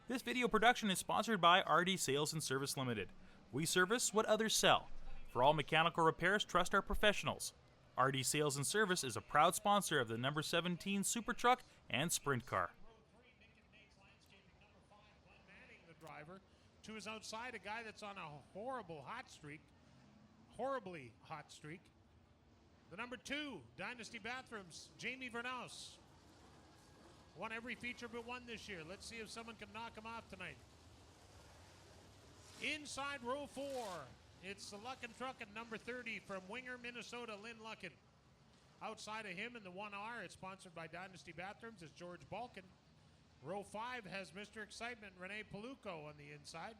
This video production is sponsored by RD Sales and Service Limited. We service what others sell. For all mechanical repairs, trust our professionals. RD Sales and Service is a proud sponsor of the number 17 Super Truck and Sprint Car. The driver to his outside, a guy that's on a horribly hot streak. The number 2, Dynasty Bathrooms, Jamie Vernaus. Won every feature but one this year. Let's see if someone can knock him off tonight. Inside row 4, it's the Luckin Truck at number 30 from Winger, Minnesota, Lynn Luckin. Outside of him in the 1R, it's sponsored by Dynasty Bathrooms, is George Balkin. Row 5 has Mr. Excitement, Rene Paluco on the inside.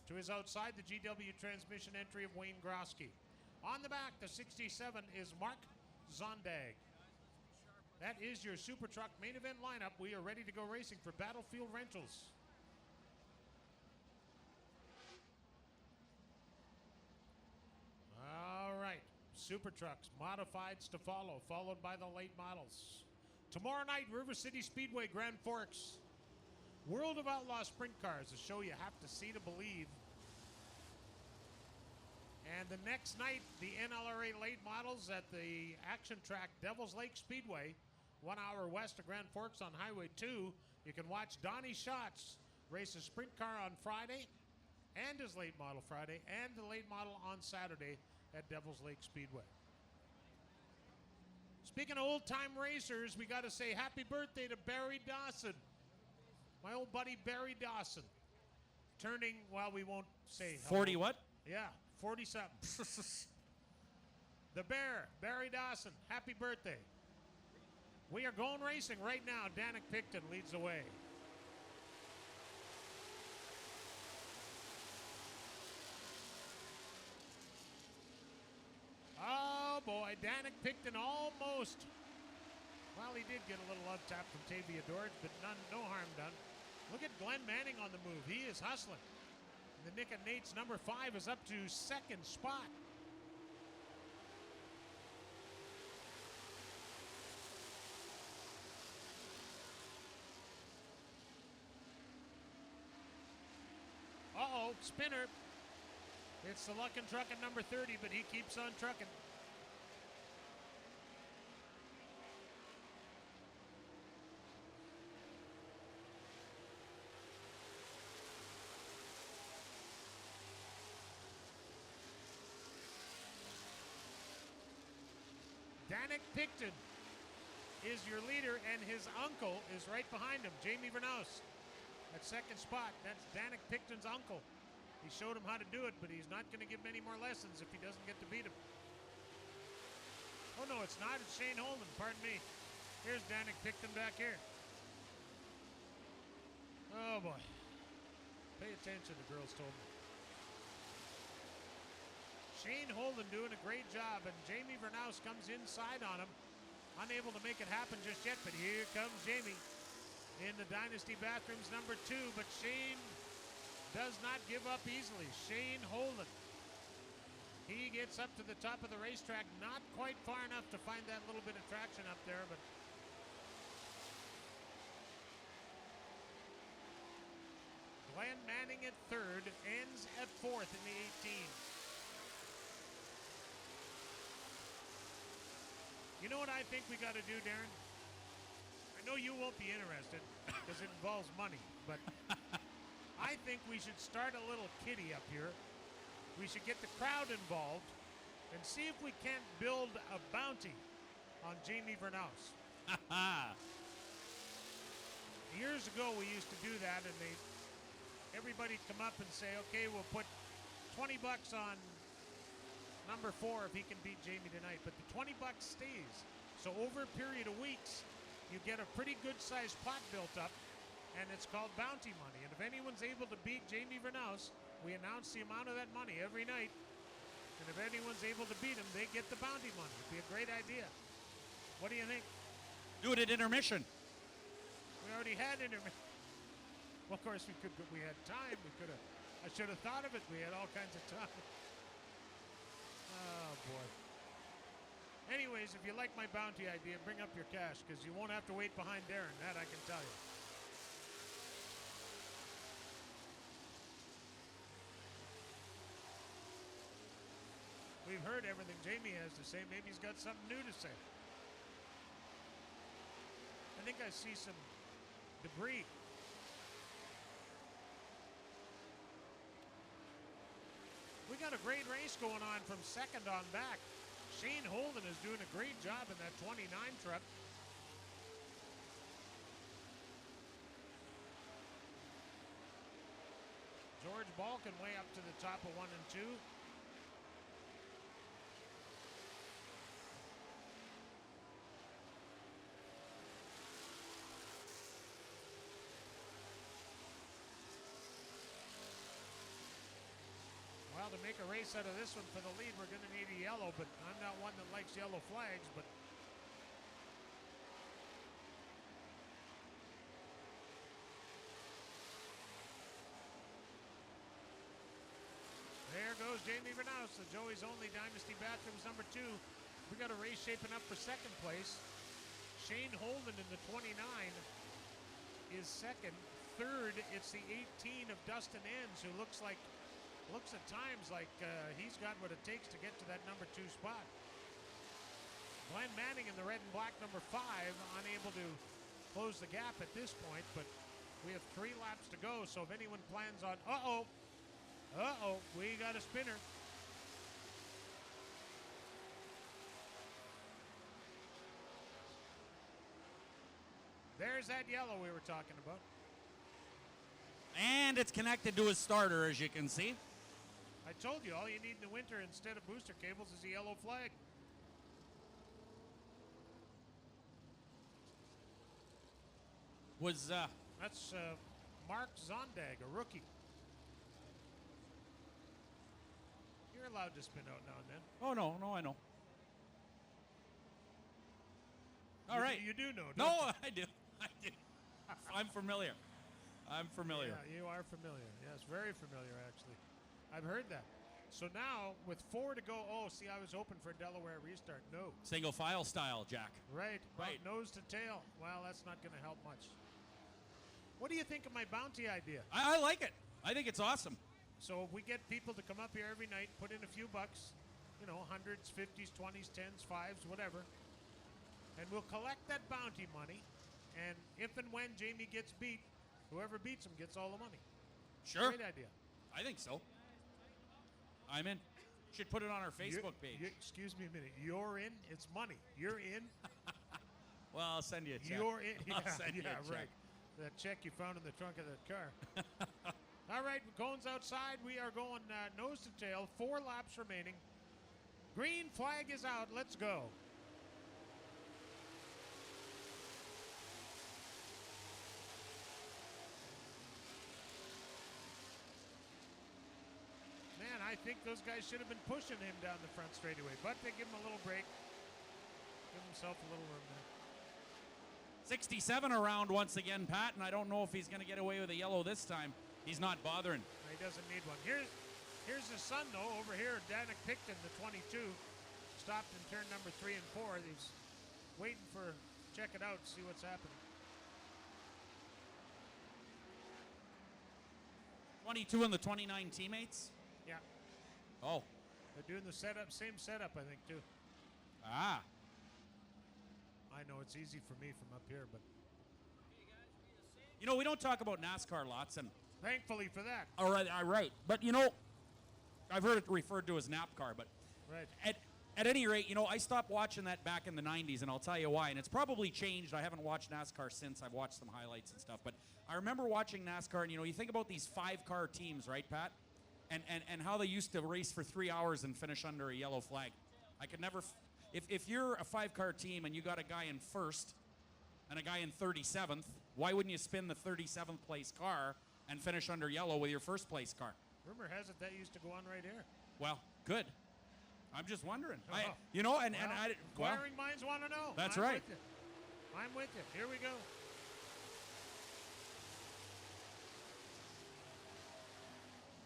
To his outside, the GW transmission entry of Wayne Grosky. On the back, the 67 is Mark Zondag. That is your Super Truck main event lineup. We are ready to go racing for Battlefield Rentals. All right, Super Trucks, modifieds to follow, followed by the late models. Tomorrow night, River City Speedway, Grand Forks. World of Outlaw Sprint Cars, a show you have to see to believe. And the next night, the NLRA late models at the action track Devil's Lake Speedway, 1 hour west of Grand Forks on Highway 2. You can watch Donnie Schatz race a sprint car on Friday and his late model Friday and the late model on Saturday at Devil's Lake Speedway. Speaking of old-time racers, we got to say happy birthday to Barry Dawson. My old buddy Barry Dawson. Turning, well, we won't say. 40 what? Yeah, 40-something. The Bear, Barry Dawson, happy birthday. We are going racing right now. Danik Picton leads the way. Oh boy, Danik Picton almost. Well, he did get a little love tap from Tavia Dorj, but no harm done. Look at Glenn Manning on the move. He is hustling. And the Nick and Nate's number 5 is up to second spot. Uh-oh, spinner. It's the Luckin Truck at number 30, but he keeps on trucking. Danik Picton is your leader, and his uncle is right behind him, Jamie Vernaus. At second spot, that's Danik Picton's uncle. He showed him how to do it, but he's not going to give him any more lessons if he doesn't get to beat him. Oh no, it's not. It's Shane Holman, pardon me. Here's Danik Picton back here. Oh boy. Pay attention, the girls told me. Shane Holden doing a great job, and Jamie Vernaus comes inside on him. Unable to make it happen just yet, but here comes Jamie in the Dynasty Bathrooms number 2, but Shane does not give up easily. Shane Holden. He gets up to the top of the racetrack, not quite far enough to find that little bit of traction up there, but Glenn Manning at 3rd, ends at 4th in the 18. You know what I think we got to do, Darren? I know you won't be interested because it involves money, but I think we should start a little kitty up here. We should get the crowd involved and see if we can't build a bounty on Jamie Vernaus. Years ago, we used to do that, and everybody'd come up and say, okay, we'll put $20 on number 4 if he can beat Jamie tonight, but the $20 stays. So over a period of weeks, you get a pretty good-sized pot built up, and it's called bounty money. And if anyone's able to beat Jamie Vernaus, we announce the amount of that money every night. And if anyone's able to beat him, they get the bounty money. It'd be a great idea. What do you think? Do it at intermission. We already had intermission. Well, of course, we had time. I should have thought of it. We had all kinds of time. Oh, boy. Anyways, if you like my bounty idea, bring up your cash, because you won't have to wait behind Darren. That I can tell you. heard everything Jamie has to say. Maybe he's got something new to say. I think I see some debris. We got a great race going on from second on back. Shane Holden is doing a great job in that 29 truck. George Balkan way up to the top of 1 and 2. Well, to make a race out of this one for the lead, we're going to need a yellow, but I'm not one that likes yellow flags, but there goes Jamie Vernaus, the Joey's Only Dynasty Bathrooms number 2. We got a race shaping up for second place. Shane Holden in the 29 is second. Third, it's the 18 of Dustin Enns, who looks at times like he's got what it takes to get to that number 2 spot. Glenn Manning in the red and black number 5, unable to close the gap at this point, but we have 3 laps to go, so if anyone plans on, we got a spinner. There's that yellow we were talking about. And it's connected to his starter, as you can see. I told you, all you need in the winter instead of booster cables is a yellow flag. That's Mark Zondag, a rookie. You're allowed to spin out now and then. Oh, no, I know. All right. You do know, don't No, you? I do. I'm familiar. Yeah, you are familiar. Yes, very familiar, actually. I've heard that. So now, with 4 to go, I was hoping for a Delaware restart. No. Single file style, Jack. Right. Right. Nose to tail. Well, that's not going to help much. What do you think of my bounty idea? I like it. I think it's awesome. So if we get people to come up here every night, put in a few bucks, hundreds, 50s, 20s, 10s, 5s, whatever, and we'll collect that bounty money, and if and when Jamie gets beat, whoever beats him gets all the money. Sure. Great idea. I think so. I'm in. Should put it on our Facebook page. Excuse me a minute. You're in. It's money. You're in. Well, I'll send you a check. You're in. I'll send you a check. Right. That check you found in the trunk of that car. All right, Cone's outside. We are going nose to tail. 4 laps remaining. Green flag is out. Let's go. Man, I think those guys should have been pushing him down the front straightaway, but they give him a little break. Give himself a little room there. 67 around once again, Pat, and I don't know if he's going to get away with a yellow this time. He's not bothering. He doesn't need one. Here's his son, though, over here, Danik Picton, the 22. Stopped in turn number 3 and 4. He's waiting for, check it out, see what's happening. 22 and the 29 teammates? Yeah. Oh. They're doing the same setup, I think, too. Ah. I know it's easy for me from up here, but we don't talk about NASCAR lots, and thankfully for that. all right. But I've heard it referred to as NAPCAR, but right. At any rate, I stopped watching that back in the 90s, and I'll tell you why. And it's probably changed. I haven't watched NASCAR since. I've watched some highlights and stuff, but I remember watching NASCAR, and you think about these 5-car teams, right, Pat? And how they used to race for 3 hours and finish under a yellow flag. I could never. If you're a 5-car team and you got a guy in first and a guy in 37th, why wouldn't you spin the 37th place car and finish under yellow with your first place car? Rumor has it that used to go on right here. Well, good. I'm just wondering. Oh. Inquiring minds want to know. That's I'm right. With you. I'm with you. Here we go.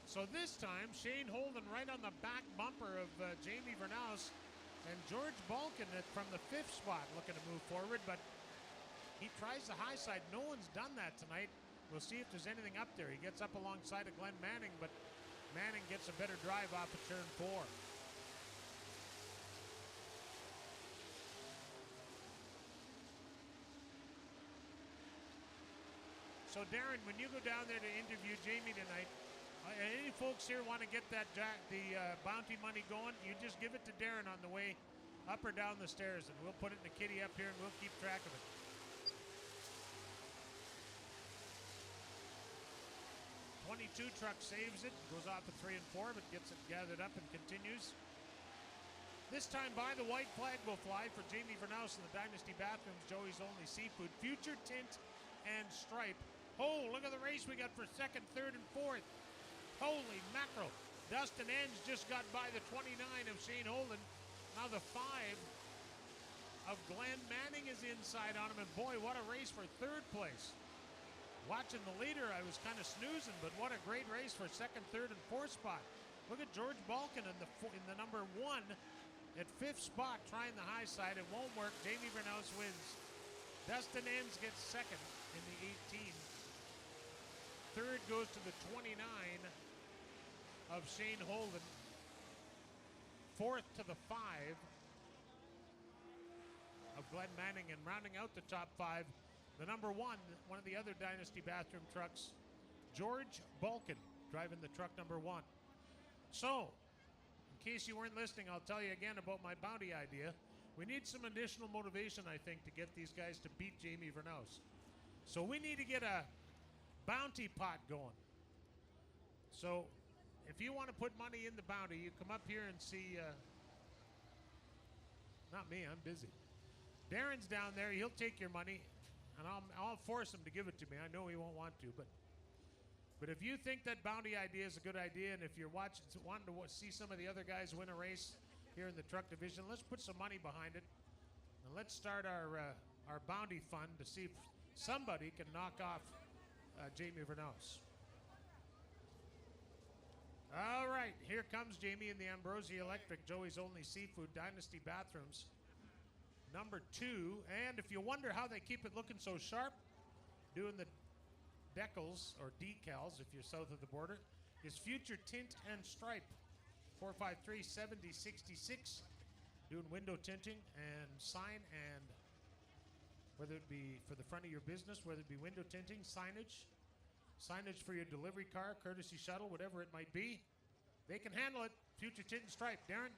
So this time, Shane Holden right on the back bumper of Jamie Vernaus, and George Balkan from the 5th spot looking to move forward, but he tries the high side. No one's done that tonight. We'll see if there's anything up there. He gets up alongside of Glenn Manning, but Manning gets a better drive off of turn 4. So, Darren, when you go down there to interview Jamie tonight, any folks here want to get the bounty money going, you just give it to Darren on the way up or down the stairs, and we'll put it in the kitty up here, and we'll keep track of it. 22 truck saves it, goes off at 3 and 4, but gets it gathered up and continues. This time by the white flag will fly for Jamie Vernaus in the Dynasty Bathrooms, Joey's Only Seafood, Future Tint and Stripe. Oh, look at the race we got for second, third, and fourth. Holy mackerel. Dustin Ends just got by the 29 of Shane Holden. Now the 5 of Glenn Manning is inside on him, and boy, what a race for third place. Watching the leader, I was kind of snoozing, but what a great race for second, third, and fourth spot. Look at George Balkin in the number 1 at 5th spot, trying the high side. It won't work. Jamie Vernaus wins. Dustin Ends gets second in the 18. Third goes to the 29 of Shane Holden. Fourth to the 5 of Glenn Manning, and rounding out the top 5, the number 1, one of the other Dynasty Bathroom trucks, George Balkin, driving the truck number 1. So, in case you weren't listening, I'll tell you again about my bounty idea. We need some additional motivation, I think, to get these guys to beat Jamie Vernaus. So we need to get a bounty pot going. So, if you want to put money in the bounty, you come up here and see, not me, I'm busy. Darren's down there, he'll take your money, and I'll force him to give it to me. I know he won't want to, but if you think that bounty idea is a good idea, and if you're wanting to see some of the other guys win a race here in the truck division, let's put some money behind it, and let's start our bounty fund to see if somebody can knock off Jamie Vernaus. All right, here comes Jamie in the Ambrosia Electric, Joey's Only Seafood, Dynasty Bathrooms, number 2. And if you wonder how they keep it looking so sharp, doing the decals or decals if you're south of the border, is Future Tint and Stripe, 453-7066, doing window tinting and sign, and whether it be for the front of your business, whether it be window tinting, signage for your delivery car, courtesy shuttle, whatever it might be, they can handle it. Future Tint and Stripe. Darren?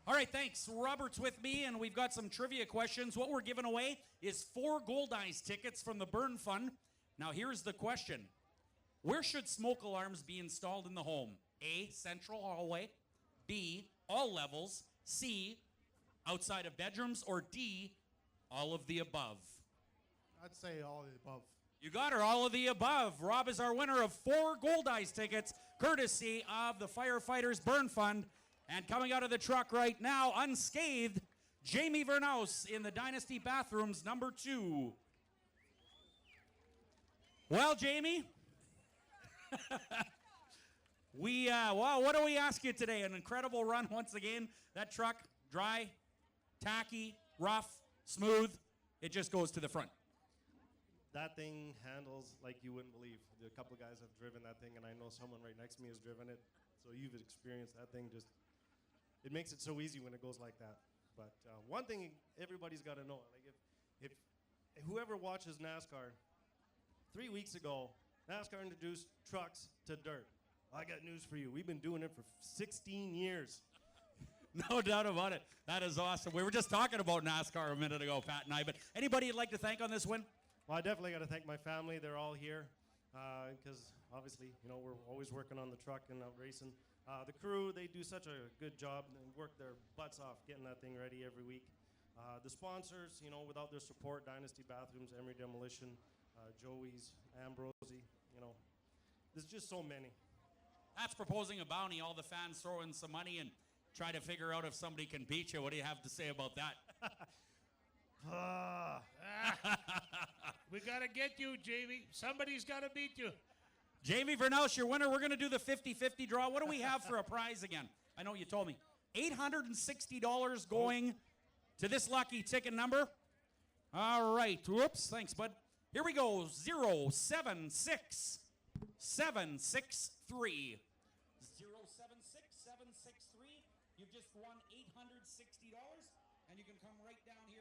All right, thanks. Robert's with me, and we've got some trivia questions. What we're giving away is 4 Gold Eyes tickets from the Burn Fund. Now, here's the question. Where should smoke alarms be installed in the home? A, central hallway. B, all levels. C, outside of bedrooms. Or D, all of the above? I'd say all of the above. You got her, all of the above. Rob is our winner of 4 Gold Eyes tickets, courtesy of the Firefighters Burn Fund. And coming out of the truck right now, unscathed, Jamie Vernaus in the Dynasty Bathrooms, number 2. Well, Jamie, what do we ask you today? An incredible run once again. That truck, dry, tacky, rough, smooth. It just goes to the front. That thing handles like you wouldn't believe. A couple of guys have driven that thing, and I know someone right next to me has driven it. So you've experienced that thing. It makes it so easy when it goes like that. But one thing everybody's got to know, like if whoever watches NASCAR, 3 weeks ago, NASCAR introduced trucks to dirt. I got news for you. We've been doing it for 16 years. No doubt about it. That is awesome. We were just talking about NASCAR a minute ago, Pat and I. But anybody you'd like to thank on this win? Well, I definitely got to thank my family. They're all here because obviously, we're always working on the truck and out racing. The crew, they do such a good job and work their butts off getting that thing ready every week. The sponsors, without their support, Dynasty Bathrooms, Emery Demolition, Joey's, Ambrosie, there's just so many. That's proposing a bounty. All the fans throw in some money and try to figure out if somebody can beat you. What do you have to say about that? We got to get you, Jamie. Somebody's got to beat you. Jamie Vernaus, your winner. We're going to do the 50-50 draw. What do we have for a prize again? I know you told me. $860 going to this lucky ticket number. All right. Whoops. Thanks, bud. Here we go. 076763. 076763. You've just won $860, and you can come right down here.